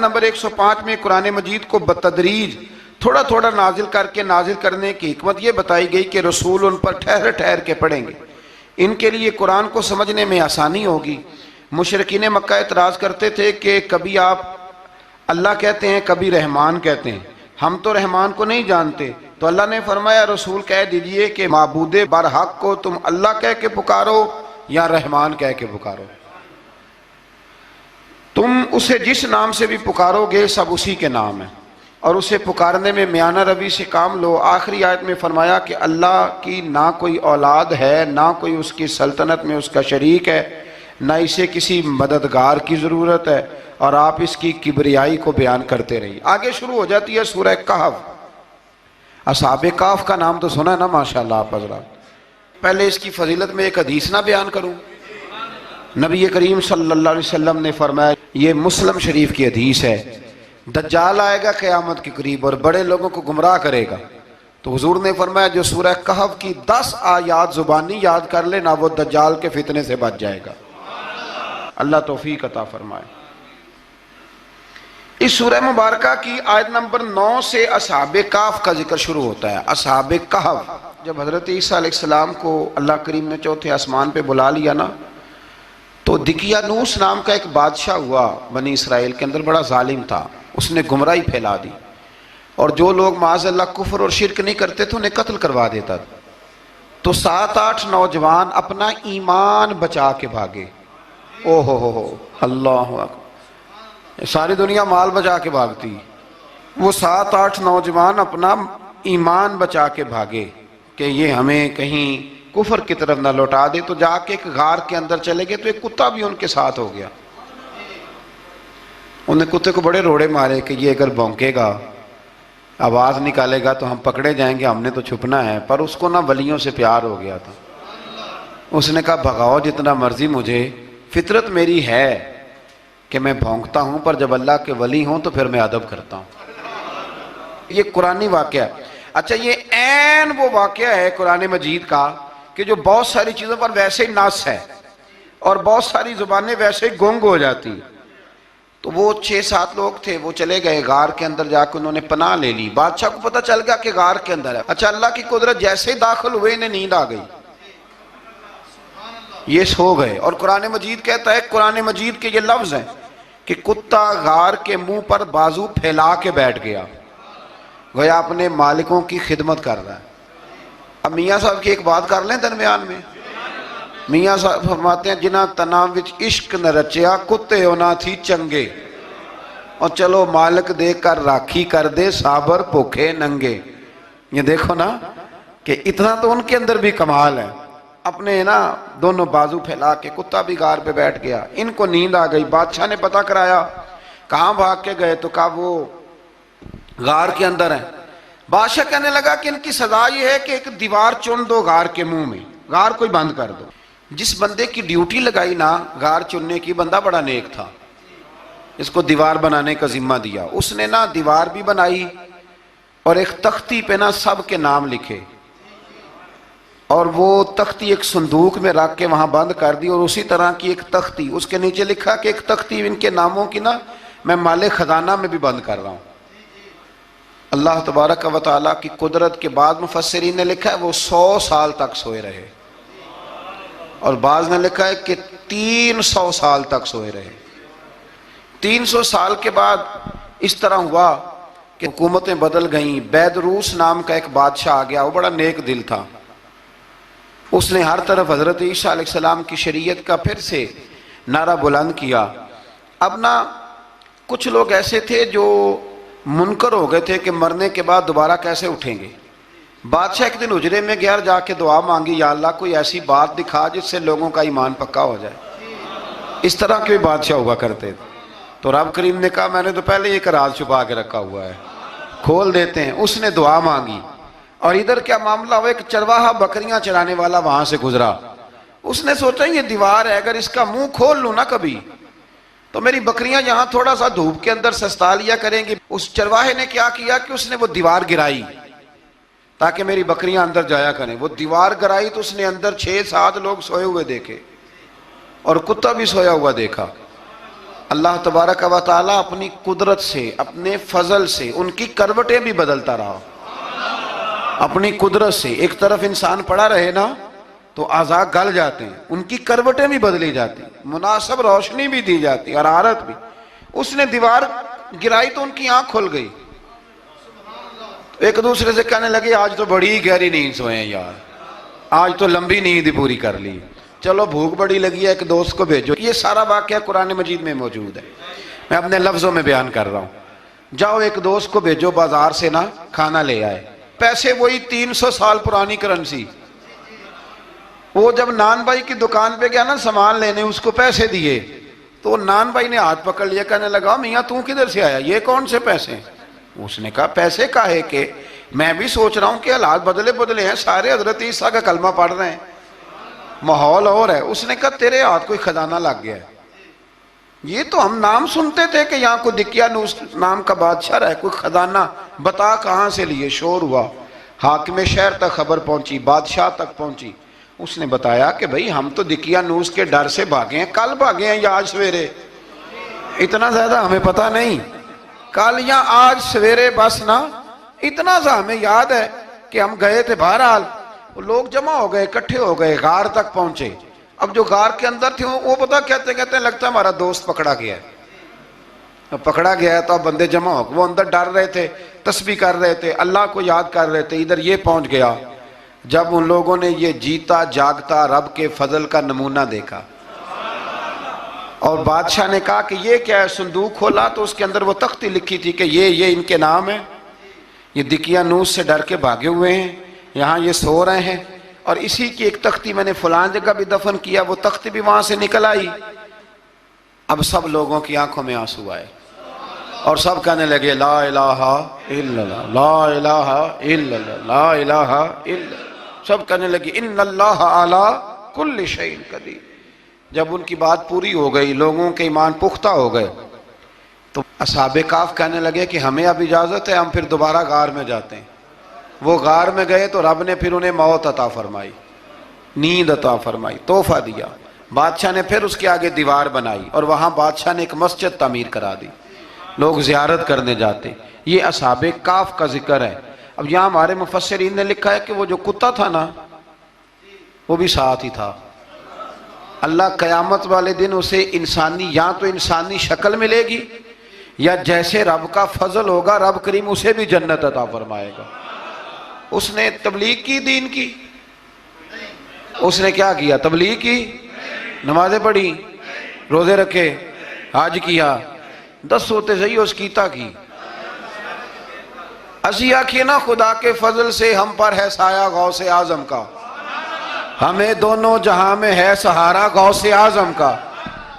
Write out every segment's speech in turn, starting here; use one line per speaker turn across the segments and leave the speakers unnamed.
Number 105 میں قرآن مجید کو بتدریج تھوڑا تھوڑا نازل کر کے نازل کرنے کی حکمت یہ بتائی گئی کہ رسول ان پر ٹھہر ٹھہر کے پڑھیں گے، ان کے لیے قرآن کو سمجھنے میں آسانی ہوگی۔ مشرکین مکہ اعتراض کرتے تھے کہ کبھی آپ اللہ کہتے ہیں کبھی رحمان کہتے ہیں، ہم تو رحمان کو نہیں جانتے، تو اللہ نے فرمایا رسول کہہ دیجئے کہ معبود برحق کو تم اللہ کہہ کے پکارو یا رحمان کہہ کے پکارو، تم اسے جس نام سے بھی پکارو گے سب اسی کے نام ہیں، اور اسے پکارنے میں میانہ روی سے کام لو۔ آخری آیت میں فرمایا کہ اللہ کی نہ کوئی اولاد ہے، نہ کوئی اس کی سلطنت میں اس کا شریک ہے، نہ اسے کسی مددگار کی ضرورت ہے، اور آپ اس کی کبریائی کو بیان کرتے رہیے۔ آگے شروع ہو جاتی ہے سورہ کہف۔ اصحاب کہف کا نام تو سنا ہے نا ماشاءاللہ آپ حضرات۔ پہلے اس کی فضیلت میں ایک حدیث نہ بیان کروں؟ نبی کریم صلی اللہ علیہ وسلم نے فرمایا، یہ مسلم شریف کی حدیث ہے، دجال آئے گا قیامت کے قریب اور بڑے لوگوں کو گمراہ کرے گا، تو حضور نے فرمایا جو سورہ کہف کی 10 آیات زبانی یاد کر لے نہ وہ دجال کے فتنے سے بچ جائے گا۔ اللہ توفیق عطا فرمائے۔ اس سورہ مبارکہ کی آیت نمبر 9 سے اصحاب کہف کا ذکر شروع ہوتا ہے۔ اصحاب کہف، جب حضرت عیسیٰ علیہ السلام کو اللہ کریم نے چوتھے آسمان پہ بلا لیا نا، تو دقیانوس نام کا ایک بادشاہ ہوا بنی اسرائیل کے اندر، بڑا ظالم تھا، اس نے گمراہی پھیلا دی، اور جو لوگ معاذ اللہ کفر اور شرک نہیں کرتے تھے انہیں قتل کروا دیتا تھا۔ تو 7-8 نوجوان اپنا ایمان بچا کے بھاگے۔ او ہو اللہ اکبر، ساری دنیا مال بچا کے بھاگتی، وہ 7-8 نوجوان اپنا ایمان بچا کے بھاگے کہ یہ ہمیں کہیں کفر کی طرف نہ لوٹا دے، تو جا کے ایک غار کے اندر چلے گئے، تو ایک کتا بھی ان کے ساتھ ہو گیا۔ انہیں کتے کو بڑے روڑے مارے کہ یہ اگر بھونکے گا آواز نکالے گا تو ہم پکڑے جائیں گے، ہم نے تو چھپنا ہے، پر اس کو نہ ولیوں سے پیار ہو گیا تھا۔ اس نے کہا بھگاؤ جتنا مرضی مجھے، فطرت میری ہے کہ میں بھونکتا ہوں، پر جب اللہ کے ولی ہوں تو پھر میں ادب کرتا ہوں۔ یہ قرآنی واقعہ ہے۔ اچھا، یہ عین وہ واقعہ ہے قرآن مجید کا کہ جو بہت ساری چیزوں پر ویسے ہی نص ہے اور بہت ساری زبانیں ویسے ہی گنگ ہو جاتی۔ تو وہ 6-7 لوگ تھے، وہ چلے گئے غار کے اندر، جا کے انہوں نے پناہ لے لی۔ بادشاہ کو پتہ چل گیا کہ غار کے اندر ہے۔ اچھا، اللہ کی قدرت، جیسے ہی داخل ہوئے انہیں نیند آ گئی، یہ سو گئے۔ اور قرآن مجید کہتا ہے، قرآن مجید کے یہ لفظ ہیں کہ کتا غار کے منہ پر بازو پھیلا کے بیٹھ گیا، گویا اپنے مالکوں کی خدمت کر رہا ہے۔ اب میاں صاحب کی ایک بات کر لیں درمیان میں۔ میاں صاحب فرماتے ہیں جنہ تناں وچ عشق نہ رچیا کتے ہونا تھی چنگے، اور چلو مالک دیکھ کر راکھی کر دے صابر بھوکے ننگے۔ یہ دیکھو نا کہ اتنا تو ان کے اندر بھی کمال ہے، اپنے نا دونوں بازو پھیلا کے، کتا بھی غار پہ بیٹھ گیا، ان کو نیند آ گئی۔ بادشاہ نے پتہ کرایا کہاں بھاگ کے گئے، تو کہا وہ غار کے اندر ہیں۔ بادشاہ کہنے لگا کہ ان کی سزا یہ ہے کہ ایک دیوار چن دو غار کے منہ میں، غار کوئی بند کر دو۔ جس بندے کی ڈیوٹی لگائی نا غار چننے کی، بندہ بڑا نیک تھا، اس کو دیوار بنانے کا ذمہ دیا، اس نے نا دیوار بھی بنائی اور ایک تختی پہ نا سب کے نام لکھے، اور وہ تختی ایک صندوق میں رکھ کے وہاں بند کر دی، اور اسی طرح کی ایک تختی اس کے نیچے لکھا کہ ایک تختی ان کے ناموں کی نا میں مال خزانہ میں بھی بند کر رہا ہوں۔ اللہ تبارک و تعالیٰ کی قدرت کے بعد مفسرین نے لکھا ہے وہ 100 سال تک سوئے رہے، اور بعض نے لکھا ہے کہ 300 سال تک سوئے رہے۔ 300 سال کے بعد اس طرح ہوا کہ حکومتیں بدل گئیں۔ بیدروس نام کا ایک بادشاہ آ گیا، وہ بڑا نیک دل تھا، اس نے ہر طرف حضرت عیسیٰ علیہ السلام کی شریعت کا پھر سے نعرہ بلند کیا۔ اب نا کچھ لوگ ایسے تھے جو منکر ہو گئے تھے کہ مرنے کے بعد دوبارہ کیسے اٹھیں گے۔ بادشاہ ایک دن حجرے میں گیا، جا کے دعا مانگی، یا اللہ کوئی ایسی بات دکھا جس سے لوگوں کا ایمان پکا ہو جائے۔ اس طرح کے بادشاہ ہوا کرتے تھے۔ تو رب کریم نے کہا میں نے تو پہلے یہ راز چھپا کے رکھا ہوا ہے، کھول دیتے ہیں۔ اس نے دعا مانگی، اور ادھر کیا معاملہ ہوا، ایک چرواہا بکریاں چرانے والا وہاں سے گزرا، اس نے سوچا یہ دیوار ہے، اگر اس کا منہ کھول لوں نا کبھی تو میری بکریاں یہاں تھوڑا سا دھوپ کے اندر سستا لیا کریں گی۔ اس چرواہے نے کیا کیا کہ اس نے وہ دیوار گرائی تاکہ میری بکریاں اندر جایا کریں۔ وہ دیوار گرائی تو اس نے اندر 6-7 لوگ سوئے ہوئے دیکھے، اور کتا بھی سویا ہوا دیکھا۔ اللہ تبارک و تعالیٰ اپنی قدرت سے، اپنے فضل سے ان کی کروٹیں بھی بدلتا رہا، اپنی قدرت سے۔ ایک طرف انسان پڑا رہے نا تو اعضاء گل جاتے ہیں، ان کی کروٹیں بھی بدلی جاتی، مناسب روشنی بھی دی جاتی، حرارت بھی۔ اس نے دیوار گرائی تو ان کی آنکھ کھل گئی، ایک دوسرے سے کہنے لگے آج تو بڑی گہری نیند سوئے ہیں یار، آج تو لمبی نیند ہی پوری کر لی، چلو بھوک بڑی لگی ہے ایک دوست کو بھیجو۔ یہ سارا واقعہ قرآن مجید میں موجود ہے، میں اپنے لفظوں میں بیان کر رہا ہوں۔ جاؤ ایک دوست کو بھیجو بازار سے نا کھانا لے آئے، پیسے وہی 300 سال پرانی کرنسی۔ وہ جب نان بھائی کی دکان پہ گیا نا سامان لینے، اس کو پیسے دیے تو نان بھائی نے ہاتھ پکڑ لیا، کہنے لگا میاں تو کدھر سے آیا، یہ کون سے پیسے؟ اس نے کہا پیسے کاہے کہ میں بھی سوچ رہا ہوں کہ حالات بدلے ہیں، سارے حضرت عیسیٰ کا کلمہ پڑھ رہے ہیں، ماحول اور ہے۔ اس نے کہا تیرے ہاتھ کوئی خزانہ لگ گیا ہے، یہ تو ہم نام سنتے تھے کہ یہاں کوئی دقیانوس نام کا بادشاہ ہے، کوئی خزانہ، بتا کہاں سے لیے؟ شور ہوا، حاکم شہر تک خبر پہنچی، بادشاہ تک پہنچی۔ اس نے بتایا کہ بھئی ہم تو دقیانوس کے ڈر سے بھاگے ہیں، کل بھاگے ہیں یا آج سویرے، اتنا زیادہ ہمیں پتہ نہیں، کل یا آج سویرے بس نا، اتنا سا ہمیں یاد ہے کہ ہم گئے تھے۔ بہرحال وہ لوگ جمع ہو گئے، اکٹھے ہو گئے، غار تک پہنچے۔ اب جو غار کے اندر تھے وہ پتہ کہتے ہیں لگتا ہے ہمارا دوست پکڑا گیا ہے، پکڑا گیا ہے۔ تو اب بندے جمع ہو گئے، وہ اندر ڈر رہے تھے، تسبیح کر رہے تھے، اللہ کو یاد کر رہے تھے۔ ادھر یہ پہنچ گیا جب ان لوگوں نے یہ جیتا جاگتا رب کے فضل کا نمونہ دیکھا، اور بادشاہ نے کہا کہ یہ کیا ہے؟ صندوق کھولا تو اس کے اندر وہ تختی لکھی تھی کہ یہ ان کے نام ہے، یہ دقیانوس سے ڈر کے بھاگے ہوئے ہیں، یہاں یہ سو رہے ہیں، اور اسی کی ایک تختی میں نے فلان جگہ بھی دفن کیا، وہ تختی بھی وہاں سے نکل آئی۔ اب سب لوگوں کی آنکھوں میں آنسو آئے اور سب کہنے لگے لا الہ الا اللہ، لا الہ الا اللہ، لا الہ الا اللہ۔ سب کہنے لگے ان اللہ علی کل شیء قدیر۔ جب ان کی بات پوری ہو گئی، لوگوں کے ایمان پختہ ہو گئے، تو اصحاب کہف کہنے لگے کہ ہمیں اب اجازت ہے، ہم پھر دوبارہ غار میں جاتے ہیں۔ وہ غار میں گئے تو رب نے پھر انہیں موت عطا فرمائی، نیند عطا فرمائی، تحفہ دیا۔ بادشاہ نے پھر اس کے آگے دیوار بنائی اور وہاں بادشاہ نے ایک مسجد تعمیر کرا دی، لوگ زیارت کرنے جاتے۔ یہ اصحاب کہف کا ذکر ہے۔ اب یہاں ہمارے مفسرین نے لکھا ہے کہ وہ جو کتا تھا نا وہ بھی ساتھ ہی تھا۔ اللہ قیامت والے دن اسے انسانی، یا تو انسانی شکل ملے گی، یا جیسے رب کا فضل ہوگا رب کریم اسے بھی جنت عطا فرمائے گا۔ اس نے تبلیغ کی، دین کی، اس نے کیا کیا؟ تبلیغ کی، نمازیں پڑھی، روزے رکھے، حج کیا، 10 ہوتے صحیح اس کیتا کی۔ اسی آکھیے نا خدا کے فضل سے ہم پر ہے سایہ غوث اعظم کا، ہمیں دونوں جہاں میں ہے سہارا غوث اعظم کا۔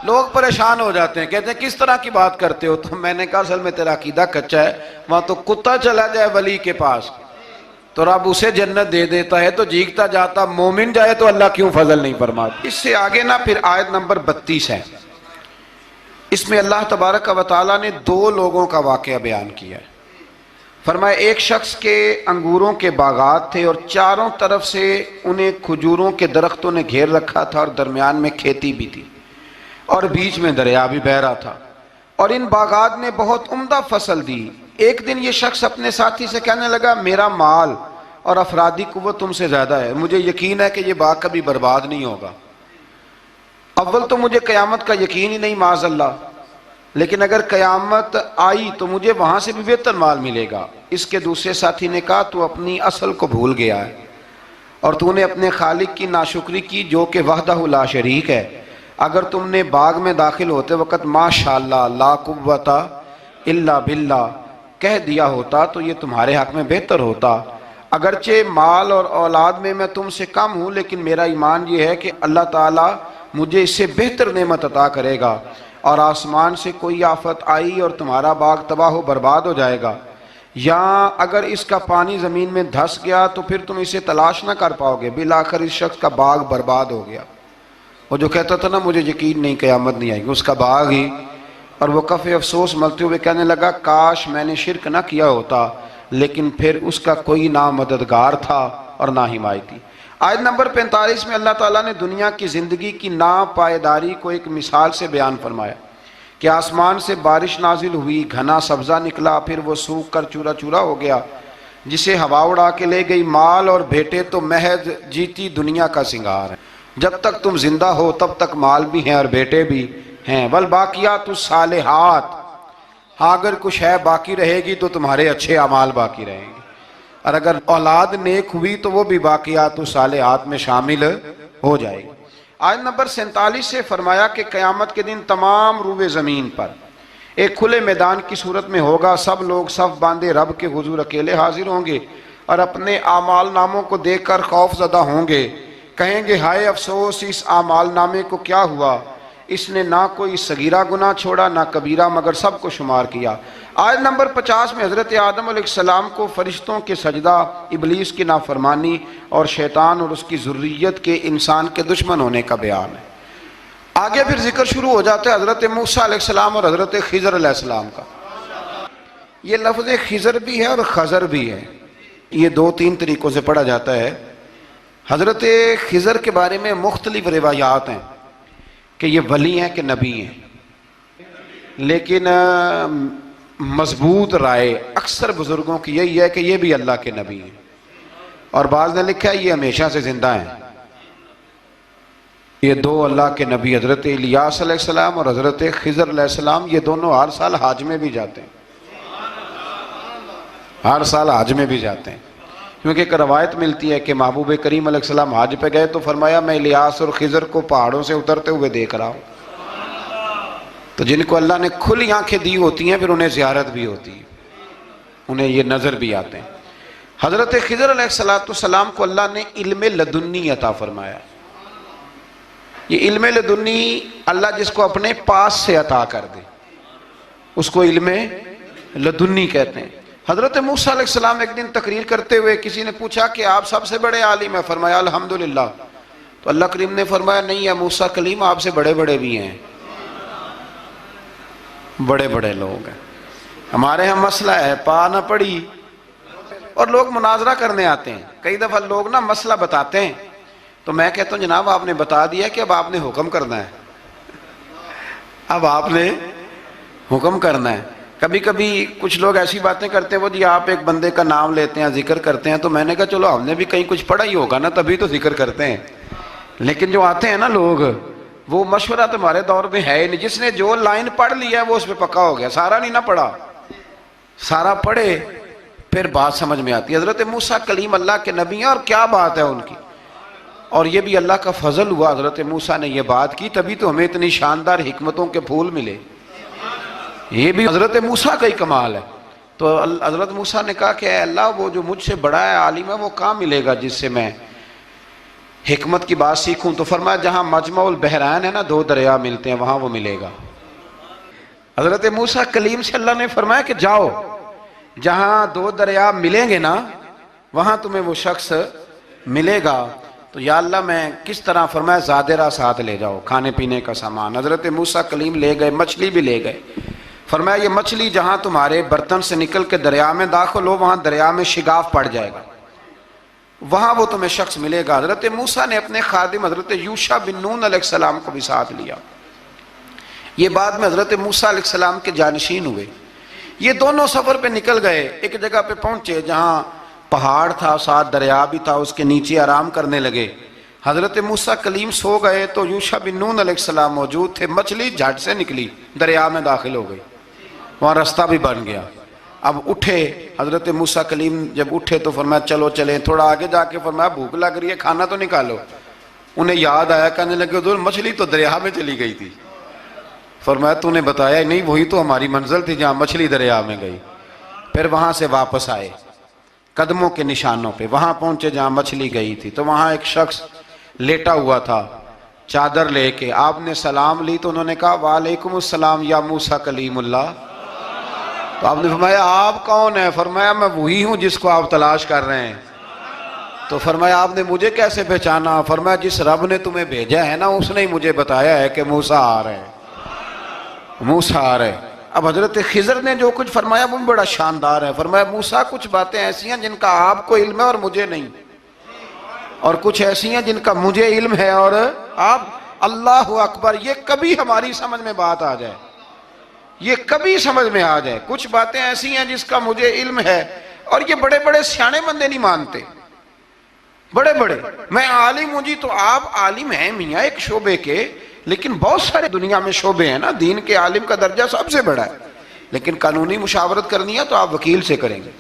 لوگ پریشان ہو جاتے ہیں، کہتے ہیں کس طرح کی بات کرتے ہو؟ تو میں نے کہا اصل میں تیرا عقیدہ کچا ہے، وہاں تو کتا چلا جائے ولی کے پاس تو رب اسے جنت دے دیتا ہے، تو جیگتا جاتا مومن جائے تو اللہ کیوں فضل نہیں فرماتا؟ اس سے آگے نا پھر آیت نمبر 32 ہے، اس میں اللہ تبارک و تعالیٰ نے 2 لوگوں کا واقعہ بیان کیا ہے۔ فرمایا ایک شخص کے انگوروں کے باغات تھے اور چاروں طرف سے انہیں کھجوروں کے درختوں نے گھیر رکھا تھا، اور درمیان میں کھیتی بھی تھی، اور بیچ میں دریا بھی بہہ رہا تھا، اور ان باغات نے بہت عمدہ فصل دی۔ ایک دن یہ شخص اپنے ساتھی سے کہنے لگا میرا مال اور افرادی قوت تم سے زیادہ ہے، مجھے یقین ہے کہ یہ باغ کبھی برباد نہیں ہوگا۔ اول تو مجھے قیامت کا یقین ہی نہیں معاذ اللہ، لیکن اگر قیامت آئی تو مجھے وہاں سے بھی بہتر مال ملے گا۔ اس کے دوسرے ساتھی نے کہا تو اپنی اصل کو بھول گیا ہے، اور تو نے اپنے خالق کی ناشکری کی جو کہ وحدہ لا شریک ہے۔ اگر تم نے باغ میں داخل ہوتے وقت ماشاءاللہ لا قوت الا باللہ کہہ دیا ہوتا تو یہ تمہارے حق میں بہتر ہوتا۔ اگرچہ مال اور اولاد میں تم سے کم ہوں، لیکن میرا ایمان یہ ہے کہ اللہ تعالیٰ مجھے اس سے بہتر نعمت عطا کرے گا، اور آسمان سے کوئی آفت آئی اور تمہارا باغ تباہ و برباد ہو جائے گا، یا اگر اس کا پانی زمین میں دھس گیا تو پھر تم اسے تلاش نہ کر پاؤ گے۔ بالآخر اس شخص کا باغ برباد ہو گیا۔ وہ جو کہتا تھا نا مجھے یقین نہیں قیامت نہیں آئے گی، اس کا باغ ہی، اور وہ کف افسوس ملتے ہوئے کہنے لگا کاش میں نے شرک نہ کیا ہوتا، لیکن پھر اس کا کوئی نہ مددگار تھا اور نہ حمایتی۔ آیت نمبر 45 میں اللہ تعالیٰ نے دنیا کی زندگی کی ناپائیداری کو ایک مثال سے بیان فرمایا کہ آسمان سے بارش نازل ہوئی، گھنا سبزہ نکلا، پھر وہ سوکھ کر چورا چورا ہو گیا، جسے ہوا اڑا کے لے گئی۔ مال اور بیٹے تو محض جیتی دنیا کا سنگار ہے، جب تک تم زندہ ہو تب تک مال بھی ہیں اور بیٹے بھی ہیں۔ والباقیات الصالحات، ہاں اگر کچھ ہے باقی رہے گی تو تمہارے اچھے اعمال باقی رہیں گے، اور اگر اولاد نیک ہوئی تو وہ بھی باقیات الصالحات میں شامل ہو جائے گی۔ آیت نمبر 47 سے فرمایا کہ قیامت کے دن تمام روئے زمین پر ایک کھلے میدان کی صورت میں ہوگا، سب لوگ صف باندھے رب کے حضور اکیلے حاضر ہوں گے اور اپنے اعمال ناموں کو دیکھ کر خوف زدہ ہوں گے، کہیں گے ہائے افسوس اس اعمال نامے کو کیا ہوا، اس نے نہ کوئی صغیرہ گناہ چھوڑا نہ کبیرہ، مگر سب کو شمار کیا۔ آیت نمبر 50 میں حضرت آدم علیہ السلام کو فرشتوں کے سجدہ، ابلیس کی نافرمانی اور شیطان اور اس کی ذریت کے انسان کے دشمن ہونے کا بیان ہے۔ آگے پھر ذکر شروع ہو جاتا ہے حضرت موسیٰ علیہ السلام اور حضرت خضر علیہ السلام کا۔ یہ لفظ خضر بھی ہے اور خضر بھی ہے، یہ دو تین طریقوں سے پڑھا جاتا ہے۔ حضرت خضر کے بارے میں مختلف روایات ہیں کہ یہ ولی ہیں کہ نبی ہیں، لیکن مضبوط رائے اکثر بزرگوں کی یہی ہے کہ یہ بھی اللہ کے نبی ہیں، اور بعض نے لکھا ہے یہ ہمیشہ سے زندہ ہیں۔ یہ دو اللہ کے نبی حضرت الیاس علیہ السلام اور حضرت خضر علیہ السلام، یہ دونوں ہر سال حج میں بھی جاتے ہیں، ہر سال حج میں بھی جاتے ہیں، کیونکہ ایک روایت ملتی ہے کہ محبوب کریم علیہ السلام حج پہ گئے تو فرمایا میں الیاس اور خضر کو پہاڑوں سے اترتے ہوئے دیکھ رہا ہوں۔ تو جن کو اللہ نے کھلی آنکھیں دی ہوتی ہیں پھر انہیں زیارت بھی ہوتی ہے، انہیں یہ نظر بھی آتے ہیں۔ حضرت خضر علیہ السلام کو اللہ نے علم لدنی عطا فرمایا۔ یہ علم لدنی اللہ جس کو اپنے پاس سے عطا کر دے اس کو علم لدنی کہتے ہیں۔ حضرت موسیٰ علیہ السلام ایک دن تقریر کرتے ہوئے کسی نے پوچھا کہ آپ سب سے بڑے عالم ہیں، فرمایا الحمدللہ۔ تو اللہ کریم نے فرمایا نہیں ہے موسیٰ کلیم آپ سے بڑے بڑے بھی ہیں، بڑے بڑے لوگ ہیں۔ ہمارے ہاں مسئلہ ہے پا نہ پڑی اور لوگ مناظرہ کرنے آتے ہیں، کئی دفعہ لوگ نا مسئلہ بتاتے ہیں تو میں کہتا ہوں جناب آپ نے بتا دیا کہ اب آپ نے حکم کرنا ہے، اب آپ نے حکم کرنا ہے۔ کبھی کبھی کچھ لوگ ایسی باتیں کرتے ہیں وہ جی آپ ایک بندے کا نام لیتے ہیں ذکر کرتے ہیں، تو میں نے کہا چلو ہم نے بھی کہیں کچھ پڑھا ہی ہوگا نا تبھی تو ذکر کرتے ہیں، لیکن جو آتے ہیں نا لوگ وہ مشورہ تمہارے دور میں ہے ہی نہیں، جس نے جو لائن پڑھ لیا ہے وہ اس پہ پکا ہو گیا، سارا نہیں نہ پڑھا، سارا پڑھے پھر بات سمجھ میں آتی ہے۔ حضرت موسیٰ کلیم اللہ کے نبی ہیں اور کیا بات ہے ان کی، اور یہ بھی اللہ کا فضل ہوا حضرت موسیٰ نے یہ بات کی تبھی تو ہمیں اتنی شاندار حکمتوں کے پھول ملے، یہ بھی حضرت موسیٰ کا ہی کمال ہے۔ تو حضرت موسیٰ نے کہا کہ اے اللہ وہ جو مجھ سے بڑا ہے عالم ہے وہ کہاں ملے گا جس سے میں حکمت کی بات سیکھوں، تو فرمایا جہاں مجمع البحرین ہے نا دو دریا ملتے ہیں وہاں وہ ملے گا۔ حضرت موسیٰ کلیم سے اللہ نے فرمایا کہ جاؤ جہاں دو دریا ملیں گے نا وہاں تمہیں وہ شخص ملے گا۔ تو یا اللہ میں کس طرح، فرمایا زادرہ ساتھ لے جاؤ کھانے پینے کا سامان۔ حضرت موسیٰ کلیم لے گئے، مچھلی بھی لے گئے، فرمایا یہ مچھلی جہاں تمہارے برتن سے نکل کے دریا میں داخل ہو وہاں دریا میں شگاف پڑ جائے گا، وہاں وہ تمہیں شخص ملے گا۔ حضرت موسیٰ نے اپنے خادم حضرت یوشع بن نون علیہ السلام کو بھی ساتھ لیا، یہ بعد میں حضرت موسیٰ علیہ السلام کے جانشین ہوئے۔ یہ دونوں سفر پہ نکل گئے، ایک جگہ پہ پہنچے جہاں پہاڑ تھا ساتھ دریا بھی تھا، اس کے نیچے آرام کرنے لگے۔ حضرت موسیٰ کلیم سو گئے تو یوشع بن نون علیہ السلام موجود تھے، مچھلی جھٹ سے نکلی دریا میں داخل ہو گئی، وہاں راستہ بھی بن گیا۔ اب اٹھے حضرت موسیٰ کلیم، جب اٹھے تو فرمایا چلو چلیں، تھوڑا آگے جا کے فرمایا بھوک لگ رہی ہے کھانا تو نکالو۔ انہیں یاد آیا، کہنے لگے حضور مچھلی تو دریا میں چلی گئی تھی۔ فرمایا تو نے بتایا نہیں، وہی تو ہماری منزل تھی جہاں مچھلی دریا میں گئی۔ پھر وہاں سے واپس آئے قدموں کے نشانوں پہ، وہاں پہنچے جہاں مچھلی گئی تھی تو وہاں ایک شخص لیٹا ہوا تھا چادر لے کے، آپ نے سلام لی تو انہوں نے کہا وعلیکم السلام یا موسیٰ کلیم اللہ۔ تو آپ نے فرمایا آپ کون ہیں؟ فرمایا میں وہی ہوں جس کو آپ تلاش کر رہے ہیں۔ تو فرمایا آپ نے مجھے کیسے پہچانا؟ فرمایا جس رب نے تمہیں بھیجا ہے نا اس نے ہی مجھے بتایا ہے کہ موسیٰ آ رہے ہیں، موسیٰ آ رہے ہیں۔ اب حضرت خضر نے جو کچھ فرمایا وہ بڑا شاندار ہے، فرمایا موسیٰ کچھ باتیں ایسی ہیں جن کا آپ کو علم ہے اور مجھے نہیں، اور کچھ ایسی ہیں جن کا مجھے علم ہے اور آپ، اللہ اکبر، یہ کبھی ہماری سمجھ میں بات آ جائے یہ کبھی سمجھ میں آ جائے. کچھ باتیں ایسی ہیں جس کا مجھے علم ہے اور یہ بڑے بڑے سیانے بندے نہیں مانتے. بڑے بڑے میں عالم ہوں جی، تو آپ عالم ہیں میاں ایک شعبے کے، لیکن بہت سارے دنیا میں شعبے ہیں نا. دین کے عالم کا درجہ سب سے بڑا ہے، لیکن قانونی مشاورت کرنی ہے تو آپ وکیل سے کریں گے.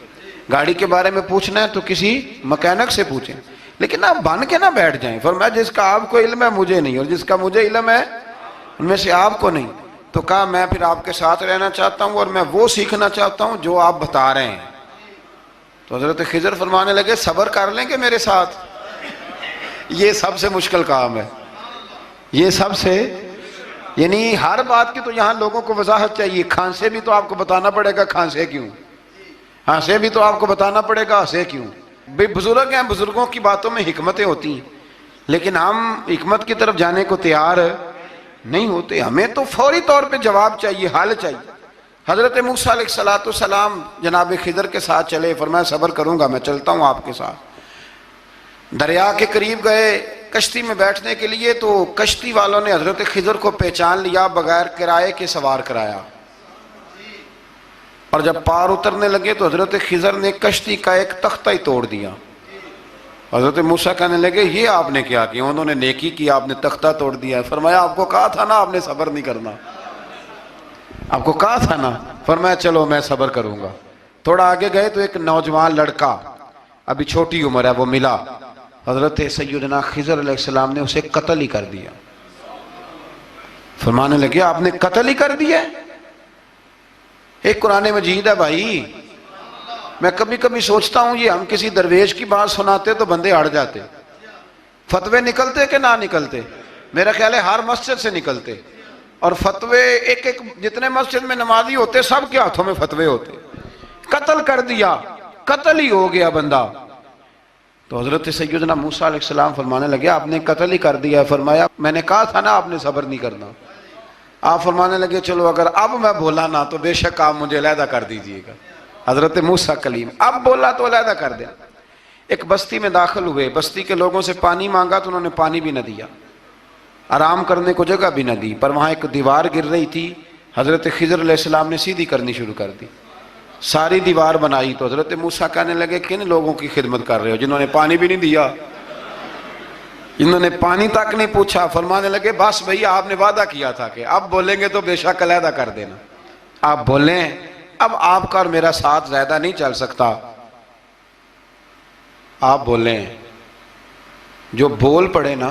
گاڑی کے بارے میں پوچھنا ہے تو کسی مکینک سے پوچھیں، لیکن آپ بن کے نہ بیٹھ جائیں. فرمایا جس کا آپ کو علم ہے مجھے نہیں، اور جس کا مجھے علم ہے ان میں سے آپ کو نہیں. تو کہا میں پھر آپ کے ساتھ رہنا چاہتا ہوں اور میں وہ سیکھنا چاہتا ہوں جو آپ بتا رہے ہیں. تو حضرت خضر فرمانے لگے صبر کر لیں گے میرے ساتھ؟ یہ سب سے مشکل کام ہے. یہ سب سے، یعنی ہر بات کی تو یہاں لوگوں کو وضاحت چاہیے. کھانسے بھی تو آپ کو بتانا پڑے گا کھانسے کیوں، ہنسے بھی تو آپ کو بتانا پڑے گا ہنسے کیوں. بے بزرگ ہیں، بزرگوں کی باتوں میں حکمتیں ہوتی ہیں، لیکن ہم حکمت کی طرف جانے کو تیار نہیں ہوتے. ہمیں تو فوری طور پہ جواب چاہیے، حل چاہیے. حضرت موسیٰ علیہ السلام جناب خضر کے ساتھ چلے. فرمایا صبر کروں گا، میں چلتا ہوں آپ کے ساتھ. دریا کے قریب گئے کشتی میں بیٹھنے کے لیے، تو کشتی والوں نے حضرت خضر کو پہچان لیا، بغیر کرائے کے سوار کرایا. اور جب پار اترنے لگے تو حضرت خضر نے کشتی کا ایک تختہ ہی توڑ دیا. حضرت موسیٰ کہنے لگے یہ آپ نے کیا کیا؟ انہوں نے نیکی کی، آپ نے تختہ توڑ دیا. فرمایا آپ کو کہا تھا نا آپ نے صبر نہیں کرنا، آپ کو کہا تھا نا. فرمایا چلو میں صبر کروں گا. تھوڑا آگے گئے تو ایک نوجوان لڑکا، ابھی چھوٹی عمر ہے، وہ ملا. حضرت سیدنا خضر علیہ السلام نے اسے قتل ہی کر دیا. فرمانے لگے آپ نے قتل ہی کر دیا؟ ایک قرآن مجید ہے بھائی. میں کبھی کبھی سوچتا ہوں یہ ہم کسی درویش کی بات سناتے تو بندے اڑ جاتے. فتوے نکلتے کہ نہ نکلتے؟ میرا خیال ہے ہر مسجد سے نکلتے. اور فتوے ایک ایک جتنے مسجد میں نمازی ہوتے سب کے ہاتھوں میں فتوے ہوتے. قتل کر دیا، قتل ہی ہو گیا بندہ. تو حضرت سیدنا موسیٰ علیہ السلام فرمانے لگے آپ نے قتل ہی کر دیا. فرمایا میں نے کہا تھا نا آپ نے صبر نہیں کرنا. آپ فرمانے لگے چلو اگر اب میں بولا نا تو بے شک آپ مجھے علیحدہ کر دیجئے گا. حضرت موسیٰ کلیم اب بولا تو علیحدہ کر دیا. ایک بستی میں داخل ہوئے، بستی کے لوگوں سے پانی مانگا تو انہوں نے پانی بھی نہ دیا، آرام کرنے کو جگہ بھی نہ دی. پر وہاں ایک دیوار گر رہی تھی، حضرت خضر علیہ السلام نے سیدھی کرنی شروع کر دی. ساری دیوار بنائی. تو حضرت موسیٰ کہنے لگے کن لوگوں کی خدمت کر رہے ہو جنہوں نے پانی بھی نہیں دیا، انہوں نے پانی تک نہیں پوچھا. فرمانے لگے بس بھئی آپ نے وعدہ کیا تھا کہ اب بولیں گے تو بے شک علیحدہ کر دینا. آپ بولیں اب آپ کا اور میرا ساتھ زیادہ نہیں چل سکتا. آپ بولیں. جو بول پڑے نا،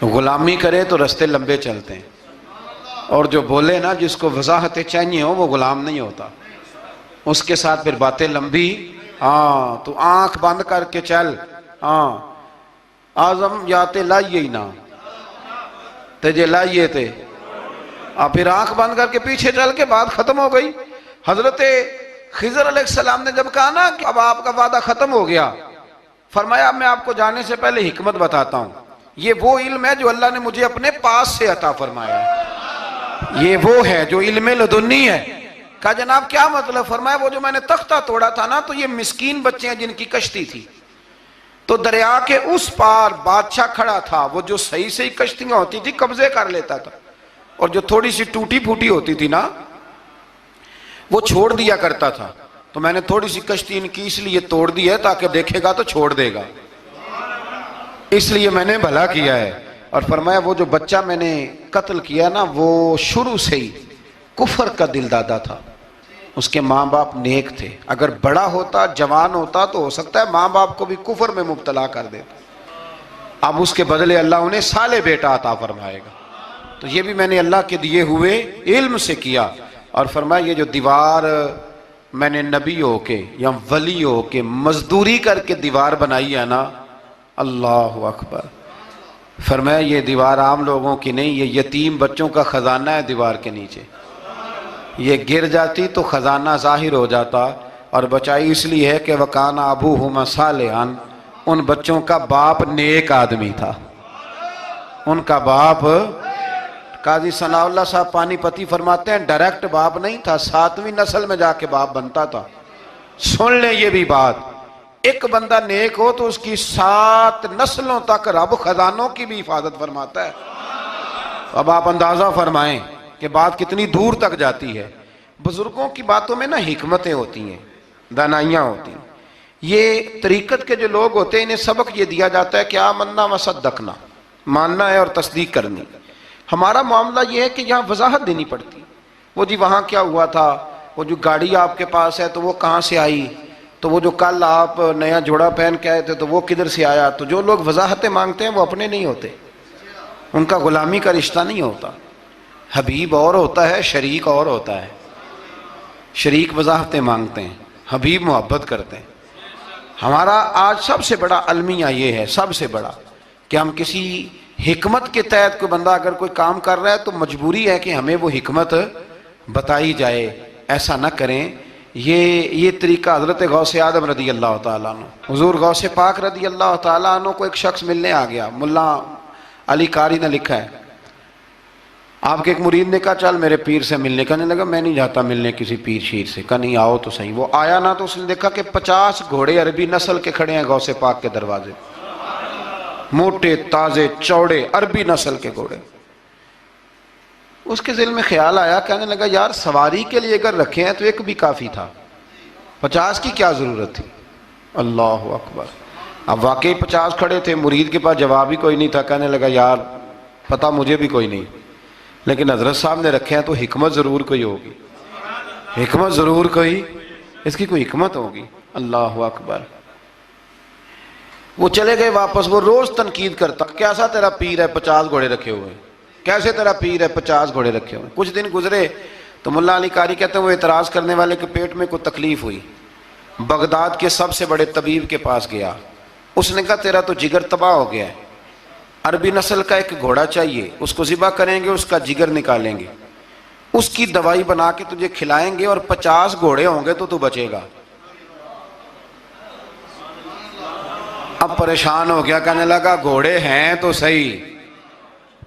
غلامی کرے تو رستے لمبے چلتے ہیں، اور جو بولے نا جس کو وضاحتیں چاہیے ہو وہ غلام نہیں ہوتا، اس کے ساتھ پھر باتیں لمبی. ہاں تو آنکھ بند کر کے چل. ہاں آزم یاتے لائیے ہی نہ تجھے لائیے تھے، پھر آنکھ بند کر کے پیچھے چل کے بات ختم ہو گئی. حضرت خضر علیہ السلام نے جب کہا نا کہ اب آپ کا وعدہ ختم ہو گیا، فرمایا اب میں آپ کو جانے سے پہلے حکمت بتاتا ہوں. یہ وہ علم ہے جو اللہ نے مجھے اپنے پاس سے عطا فرمایا ہے. یہ وہ ہے جو علم لدنی ہے. کہا جناب کیا مطلب؟ فرمایا وہ جو میں نے تختہ توڑا تھا نا، تو یہ مسکین بچے ہیں جن کی کشتی تھی، تو دریا کے اس پار بادشاہ کھڑا تھا. وہ جو صحیح صحیح کشتیاں ہوتی تھی قبضے کر لیتا تھا، اور جو تھوڑی سی ٹوٹی پھوٹی ہوتی تھی نا وہ چھوڑ دیا کرتا تھا. تو میں نے تھوڑی سی کشتی ان کی اس لیے توڑ دی ہے تاکہ دیکھے گا تو چھوڑ دے گا، اس لیے میں نے بھلا کیا ہے. اور فرمایا وہ جو بچہ میں نے قتل کیا نا وہ شروع سے ہی کفر کا دل دادا تھا. اس کے ماں باپ نیک تھے. اگر بڑا ہوتا جوان ہوتا تو ہو سکتا ہے ماں باپ کو بھی کفر میں مبتلا کر دیتا. اب اس کے بدلے اللہ انہیں صالح بیٹا عطا فرمائے گا. تو یہ بھی میں نے اللہ کے دیے ہوئے علم سے کیا. اور فرمایا یہ جو دیوار میں نے نبی ہو کے یا ولی ہو کے مزدوری کر کے دیوار بنائی ہے نا، اللہ اکبر. فرمایا یہ دیوار عام لوگوں کی نہیں، یہ یتیم بچوں کا خزانہ ہے دیوار کے نیچے. یہ گر جاتی تو خزانہ ظاہر ہو جاتا. اور بچائی اس لیے ہے کہ وَكَانَ أَبُوهُمَا صَالِحًا، ان بچوں کا باپ نیک آدمی تھا. ان کا باپ، قاضی ثناء اللہ صاحب پانی پتی فرماتے ہیں ڈائریکٹ باپ نہیں تھا، 7ویں نسل میں جا کے باپ بنتا تھا. سن لیں یہ بھی بات، ایک بندہ نیک ہو تو اس کی 7 نسلوں تک رب خزانوں کی بھی حفاظت فرماتا ہے. اب آپ اندازہ فرمائیں کہ بات کتنی دور تک جاتی ہے۔ بزرگوں کی باتوں میں نا حکمتیں ہوتی ہیں، دانائیاں ہوتی ہیں۔ یہ طریقت کے جو لوگ ہوتے ہیں انہیں سبق یہ دیا جاتا ہے کہ آمنا و صدقنا، ماننا ہے اور تصدیق کرنی۔ ہمارا معاملہ یہ ہے کہ یہاں وضاحت دینی پڑتی، وہ جی وہاں کیا ہوا تھا، وہ جو گاڑی آپ کے پاس ہے تو وہ کہاں سے آئی، تو وہ جو کل آپ نیا جوڑا پہن کے آئے تھے تو وہ کدھر سے آیا۔ تو جو لوگ وضاحتیں مانگتے ہیں وہ اپنے نہیں ہوتے، ان کا غلامی کا رشتہ نہیں ہوتا۔ حبیب اور ہوتا ہے، شریک اور ہوتا ہے۔ شریک وضاحتیں مانگتے ہیں، حبیب محبت کرتے ہیں۔ ہمارا آج سب سے بڑا المیہ یہ ہے، سب سے بڑا، کہ ہم کسی حکمت کے تحت کوئی بندہ اگر کوئی کام کر رہا ہے تو مجبوری ہے کہ ہمیں وہ حکمت بتائی جائے، ایسا نہ کریں۔ یہ طریقہ حضرت غوث اعظم رضی اللہ تعالیٰ عنہ، حضور غوث پاک رضی اللہ تعالیٰ عنہ کو ایک شخص ملنے آ گیا۔ ملا علی قاری نے لکھا ہے، آپ کے ایک مرید نے کہا چل میرے پیر سے ملنے، کہنے لگا میں نہیں جاتا ملنے کسی پیر شیر سے، کہا نہیں آؤ تو صحیح۔ وہ آیا نہ تو اس نے دیکھا کہ 50 گھوڑے عربی نسل کے کھڑے ہیں غوث پاک کے دروازے، موٹے تازے چوڑے عربی نسل کے گھوڑے۔ اس کے ذہن میں خیال آیا، کہنے لگا یار سواری کے لیے اگر رکھے ہیں تو ایک بھی کافی تھا، 50 کی کیا ضرورت تھی۔ اللہ اکبر۔ اب واقعی 50 کھڑے تھے، مرید کے پاس جواب ہی کوئی نہیں تھا، کہنے لگا یار پتہ مجھے بھی کوئی نہیں، لیکن حضرت صاحب نے رکھے ہیں تو حکمت ضرور کوئی ہوگی، حکمت ضرور کوئی، اس کی کوئی حکمت ہوگی۔ اللہ اکبر۔ وہ چلے گئے واپس۔ وہ روز تنقید کرتا، کیسا تیرا پیر ہے 50 گھوڑے رکھے ہوئے، کیسے تیرا پیر ہے 50 گھوڑے رکھے ہوئے۔ کچھ دن گزرے تو ملا علی قاری کہتے ہیں وہ اعتراض کرنے والے کے پیٹ میں کوئی تکلیف ہوئی، بغداد کے سب سے بڑے طبیب کے پاس گیا۔ اس نے کہا تیرا تو جگر تباہ ہو گیا ہے، عربی نسل کا ایک گھوڑا چاہیے، اس کو ذبح کریں گے، اس کا جگر نکالیں گے، اس کی دوائی بنا کے تجھے کھلائیں گے، اور 50 گھوڑے ہوں گے تو بچے گا۔ اب پریشان ہو گیا، کہنے لگا گھوڑے ہیں تو صحیح،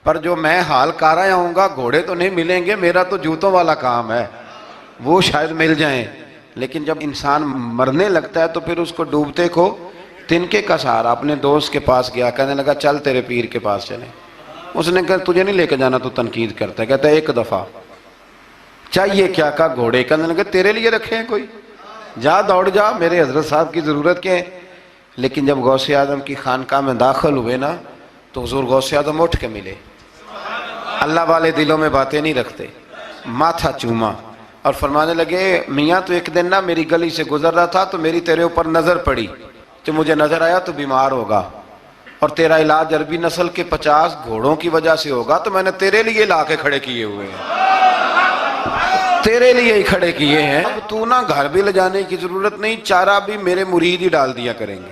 پر جو میں حال کر رہا ہوں گا گھوڑے تو نہیں ملیں گے، میرا تو جوتوں والا کام ہے، وہ شاید مل جائیں۔ لیکن جب انسان مرنے لگتا ہے تو پھر اس کو ڈوبتے کو تنکے کا سہارا۔ اپنے دوست کے پاس گیا، کہنے لگا چل تیرے پیر کے پاس چلیں۔ اس نے کہا تجھے نہیں لے کے جانا، تو تنقید کرتا ہے۔ کہتا ہے ایک دفعہ چاہیے کیا، کہا گھوڑے۔ کہنے لگا تیرے لیے رکھے ہیں کوئی، جا دوڑ جا، میرے حضرت صاحب کی ضرورت کیا ہے۔ لیکن جب غوث اعظم کی خانقاہ میں داخل ہوئے نا تو حضور غوث اعظم اٹھ کے ملے۔ اللہ والے دلوں میں باتیں نہیں رکھتے، ماتھا چوما اور فرمانے لگے میاں تو ایک دن نا میری گلی سے گزر رہا تھا تو میری تیرے اوپر نظر پڑی، تو مجھے نظر آیا تو بیمار ہوگا، اور تیرا علاج عربی نسل کے 50 گھوڑوں کی وجہ سے ہوگا، تو میں نے تیرے لیے لا کے کھڑے کیے ہوئے ہیں، تیرے لیے ہی کھڑے کیے ہیں۔ اب تو نا گھر بھی لے جانے کی ضرورت نہیں، چارہ بھی میرے مرید ہی ڈال دیا کریں گے۔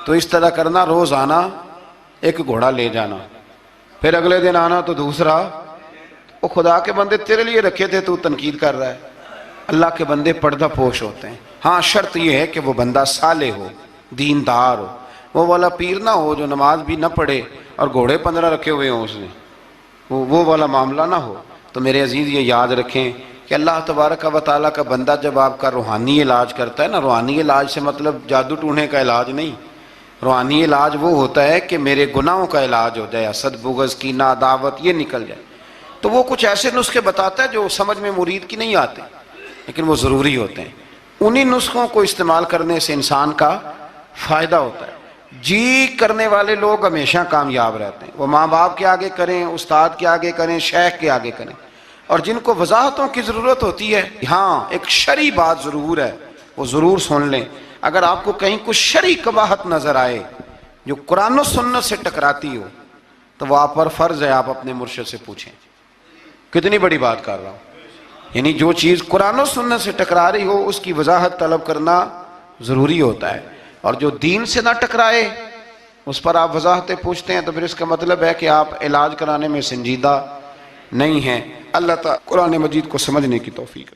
تو اس طرح کرنا، روز آنا ایک گھوڑا لے جانا، پھر اگلے دن آنا تو دوسرا۔ وہ خدا کے بندے تیرے لیے رکھے تھے، تو تنقید کر رہا ہے۔ اللہ کے بندے پردہ پوش ہوتے ہیں۔ ہاں شرط یہ ہے کہ وہ بندہ صالح ہو، دیندار ہو، وہ والا پیر نہ ہو جو نماز بھی نہ پڑھے اور گھوڑے 15 رکھے ہوئے ہوں اس نے، وہ والا معاملہ نہ ہو۔ تو میرے عزیز یہ یاد رکھیں کہ اللہ تبارک و تعالیٰ کا بندہ جب آپ کا روحانی علاج کرتا ہے نا، روحانی علاج سے مطلب جادو ٹونے کا علاج نہیں، روحانی علاج وہ ہوتا ہے کہ میرے گناہوں کا علاج ہو جائے، حسد بغض کینہ عداوت یہ نکل جائے۔ تو وہ کچھ ایسے نسخے بتاتا ہے جو سمجھ میں مرید کی نہیں آتے، لیکن وہ ضروری ہوتے ہیں۔ انہی نسخوں کو استعمال کرنے سے انسان کا فائدہ ہوتا ہے۔ جی کرنے والے لوگ ہمیشہ کامیاب رہتے ہیں، وہ ماں باپ کے آگے کریں، استاد کے آگے کریں، شیخ کے آگے کریں۔ اور جن کو وضاحتوں کی ضرورت ہوتی ہے، ہاں ایک شرعی بات ضرور ہے، وہ ضرور سن لیں۔ اگر آپ کو کہیں کچھ شرعی قباحت نظر آئے جو قرآن و سنت سے ٹکراتی ہو تو وہ آپ پر فرض ہے آپ اپنے مرشد سے پوچھیں۔ کتنی بڑی بات کر رہا ہوں، یعنی جو چیز قرآن و سنت سے ٹکرا رہی ہو اس کی وضاحت طلب کرنا ضروری ہوتا ہے، اور جو دین سے نہ ٹکرائے اس پر آپ وضاحتیں پوچھتے ہیں تو پھر اس کا مطلب ہے کہ آپ علاج کرانے میں سنجیدہ نہیں ہیں۔ اللہ تعالیٰ قرآن مجید کو سمجھنے کی توفیق